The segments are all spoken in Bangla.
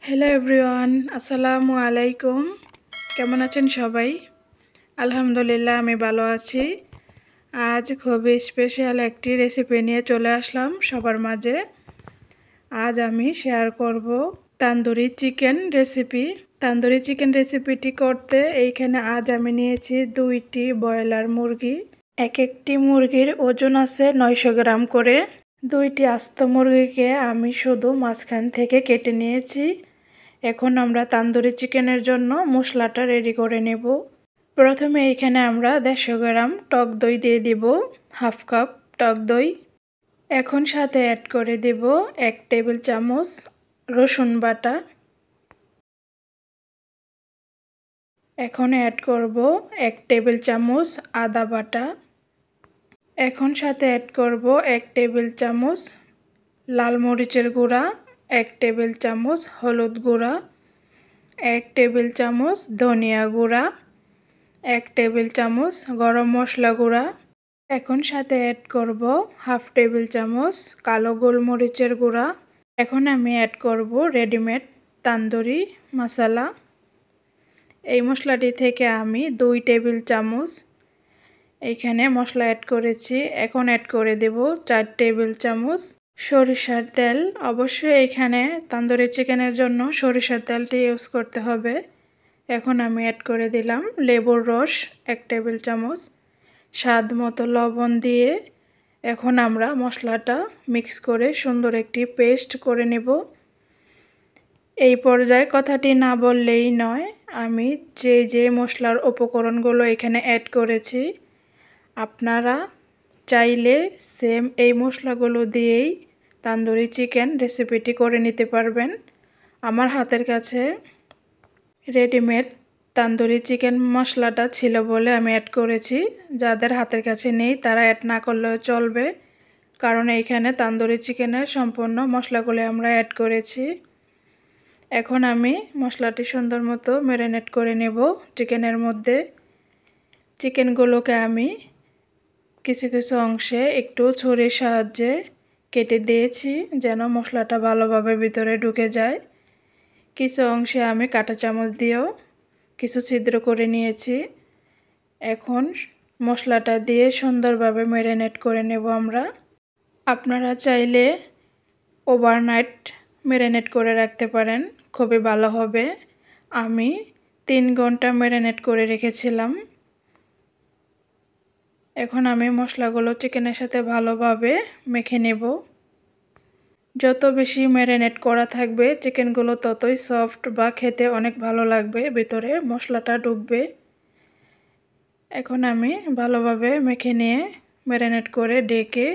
হ্যালো এভরিওয়ান, আসসালামু আলাইকুম। কেমন আছেন সবাই? আলহামদুলিল্লাহ আমি ভালো আছি। আজ খুবই স্পেশাল একটি রেসিপি নিয়ে চলে আসলাম সবার মাঝে। আজ আমি শেয়ার করব tandoori chicken recipe. Tandoori chicken রেসিপিটি করতে এইখানে আজ আমি নিয়েছি 2টি ব্রয়লার মুরগি। একটি মুরগির ওজন আছে 900 গ্রাম করে। 2টি আস্ত মুরগিকে আমি শুধু মাঝখান থেকে কেটে নিয়েছি। এখন আমরা তান্দুরি চিকেনের জন্য মশলাটা রেডি করে নেব। প্রথমে এখানে আমরা 150 গ্রাম টক দই দিয়ে দিব, হাফ কাপ টক দই। এখন সাথে অ্যাড করে দেব 1 টেবিল চামচ রসুন বাটা। এখন অ্যাড করব 1 টেবিল চামচ আদা বাটা। এখন সাথে অ্যাড করব 1 টেবিল চামচ লাল মরিচের গুঁড়া, 1 টেবিল চামচ হলুদ গুঁড়া, 1 টেবিল চামচ ধনিয়া গুঁড়া, 1 টেবিল চামচ গরম মশলা গুঁড়া। এখন সাথে অ্যাড করব হাফ টেবিল চামচ কালো গোলমরিচের গুঁড়া। এখন আমি অ্যাড করব রেডিমেড তান্দুরি মশলা। এই মশলাটি থেকে আমি 2 টেবিল চামচ এইখানে মশলা অ্যাড করেছি। এখন অ্যাড করে দেব 4 টেবিল চামচ সরিষার তেল। অবশ্যই এখানে তান্দুরি চিকেনের জন্য সরিষার তেলটি ইউজ করতে হবে। এখন আমি অ্যাড করে দিলাম লেবুর রস 1 টেবিল চামচ, স্বাদ মতো লবণ দিয়ে এখন আমরা মশলাটা মিক্স করে সুন্দর একটি পেস্ট করে নেব। এই পর্যায়ে কথাটি না বললেই নয়, আমি যে মশলার উপকরণগুলো এখানে অ্যাড করেছি আপনারা চাইলে সেম এই মশলাগুলো দিয়েই তান্দুরি চিকেন রেসিপিটি করে নিতে পারবেন। আমার হাতের কাছে রেডিমেড তান্দুরি চিকেন মশলাটা ছিল বলে আমি অ্যাড করেছি। যাদের হাতের কাছে নেই তারা অ্যাড না করলেও চলবে, কারণ এইখানে তান্দুরি চিকেনের সম্পূর্ণ মশলাগুলো আমরা অ্যাড করেছি। এখন আমি মশলাটি সুন্দর মতো ম্যারিনেট করে নেব চিকেনের মধ্যে। চিকেনগুলোকে আমি কিছু কিছু অংশে একটু ছুরির সাহায্যে কেটে দিয়েছি যেন মশলাটা ভালোভাবে ভিতরে ঢুকে যায়। কিছু অংশে আমি কাঁটা চামচ দিয়েও কিছু ছিদ্র করে নিয়েছি। এখন মশলাটা দিয়ে সুন্দরভাবে ম্যারিনেট করে নেব আমরা। আপনারা চাইলে ওভারনাইট ম্যারিনেট করে রাখতে পারেন, খুবই ভালো হবে। আমি 3 ঘন্টা ম্যারিনেট করে রেখেছিলাম। এখন আমি মশলাগুলো চিকেনের সাথে ভালোভাবে মেখে নেব। যত বেশি ম্যারিনেট করা থাকবে চিকেনগুলো ততই সফট বা খেতে অনেক ভালো লাগবে, ভিতরে মশলাটা ঢুকবে। এখন আমি ভালোভাবে মেখে নিয়ে ম্যারিনেট করে ঢেকে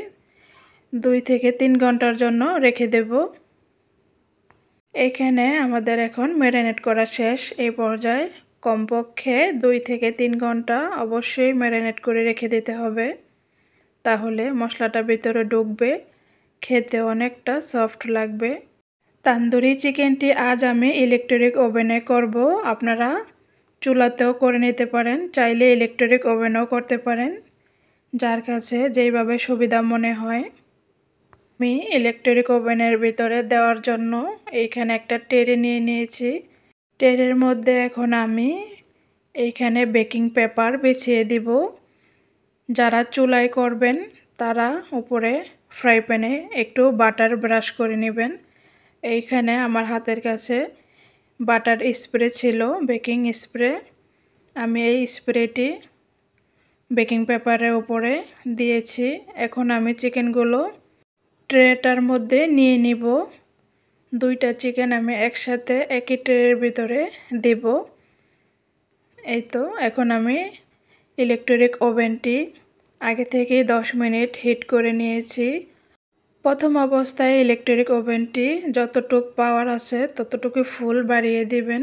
2 থেকে 3 ঘন্টার জন্য রেখে দেব। এখানে আমাদের এখন ম্যারিনেট করা শেষ। এই পর্যায়ে কমপক্ষে 2 থেকে 3 ঘন্টা অবশ্যই ম্যারিনেট করে রেখে দিতে হবে, তাহলে মশলাটা ভিতরে ঢুকবে, খেতে অনেকটা সফট লাগবে। তান্দুরি চিকেনটি আজ আমি ইলেকট্রিক ওভেনে করব। আপনারা চুলাতেও করে নিতে পারেন, চাইলে ইলেকট্রিক ওভেনেও করতে পারেন, যার কাছে যেইভাবে সুবিধা মনে হয়। আমি ইলেকট্রিক ওভেনের ভিতরে দেওয়ার জন্য এইখানে একটা ট্রে নিয়ে নিয়েছি। ট্রের মধ্যে এখন আমি এইখানে বেকিং পেপার বিছিয়ে দিব। যারা চুলায় করবেন তারা উপরে ফ্রাই প্যানে একটু বাটার ব্রাশ করে নেবেন। এইখানে আমার হাতের কাছে বাটার স্প্রে ছিল, বেকিং স্প্রে। আমি এই স্প্রেটি বেকিং পেপারের উপরে দিয়েছি। এখন আমি চিকেনগুলো ট্রেটার মধ্যে নিয়ে নিব। 2টা চিকেন আমি একসাথে একই ট্রের ভিতরে দেব। এই তো এখন আমি ইলেকট্রিক ওভেনটি আগে থেকে 10 মিনিট হিট করে নিয়েছি। প্রথম অবস্থায় ইলেকট্রিক ওভেনটি যতটুকু পাওয়ার আছে ততটুকু ফুল বাড়িয়ে দিবেন।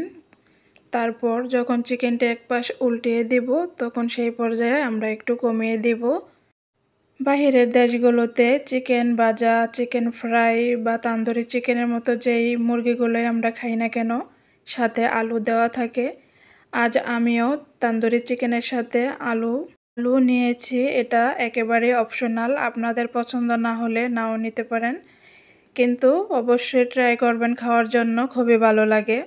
তারপর যখন চিকেনটা এক পাশ উল্টিয়ে দিব তখন সেই পর্যায়ে আমরা একটু কমিয়ে দিব। বাহিরের দেশগুলোতে চিকেন ভাজা, চিকেন ফ্রাই বা তান্দুরি চিকেনের মতো যেই মুরগিগুলোই আমরা খাই না কেন সাথে আলু দেওয়া থাকে, আজ আমিও তান্দুরি চিকেনের সাথে আলু নিয়েছি। এটা একেবারে অপশনাল, আপনাদের পছন্দ না হলে নাও নিতে পারেন, কিন্তু অবশ্যই ট্রাই করবেন, খাওয়ার জন্য খুবই ভালো লাগে।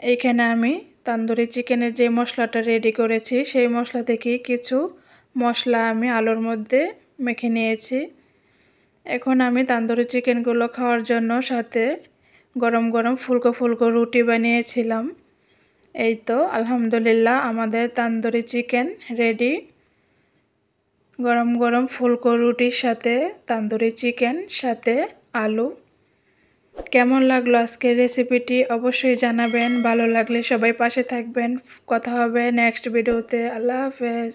এইখানে আমি তান্দুরি চিকেনের যে মশলাটা রেডি করেছি সেই মশলা থেকে কিছু মশলা আমি আলুর মধ্যে মেখে নিয়েছি। এখন আমি তান্দুরি চিকেনগুলো খাওয়ার জন্য সাথে গরম গরম ফুলকো ফুলকো রুটি বানিয়েছিলাম। এই তো আলহামদুলিল্লাহ আমাদের তান্দুরি চিকেন রেডি। গরম গরম ফুলকো রুটির সাথে তান্দুরি চিকেন সাথে আলু। কেমন লাগলো আজকের রেসিপিটি অবশ্যই জানাবেন। ভালো লাগলে সবাই পাশে থাকবেন। কথা হবে নেক্সট ভিডিওতে। আল্লাহ হাফেজ।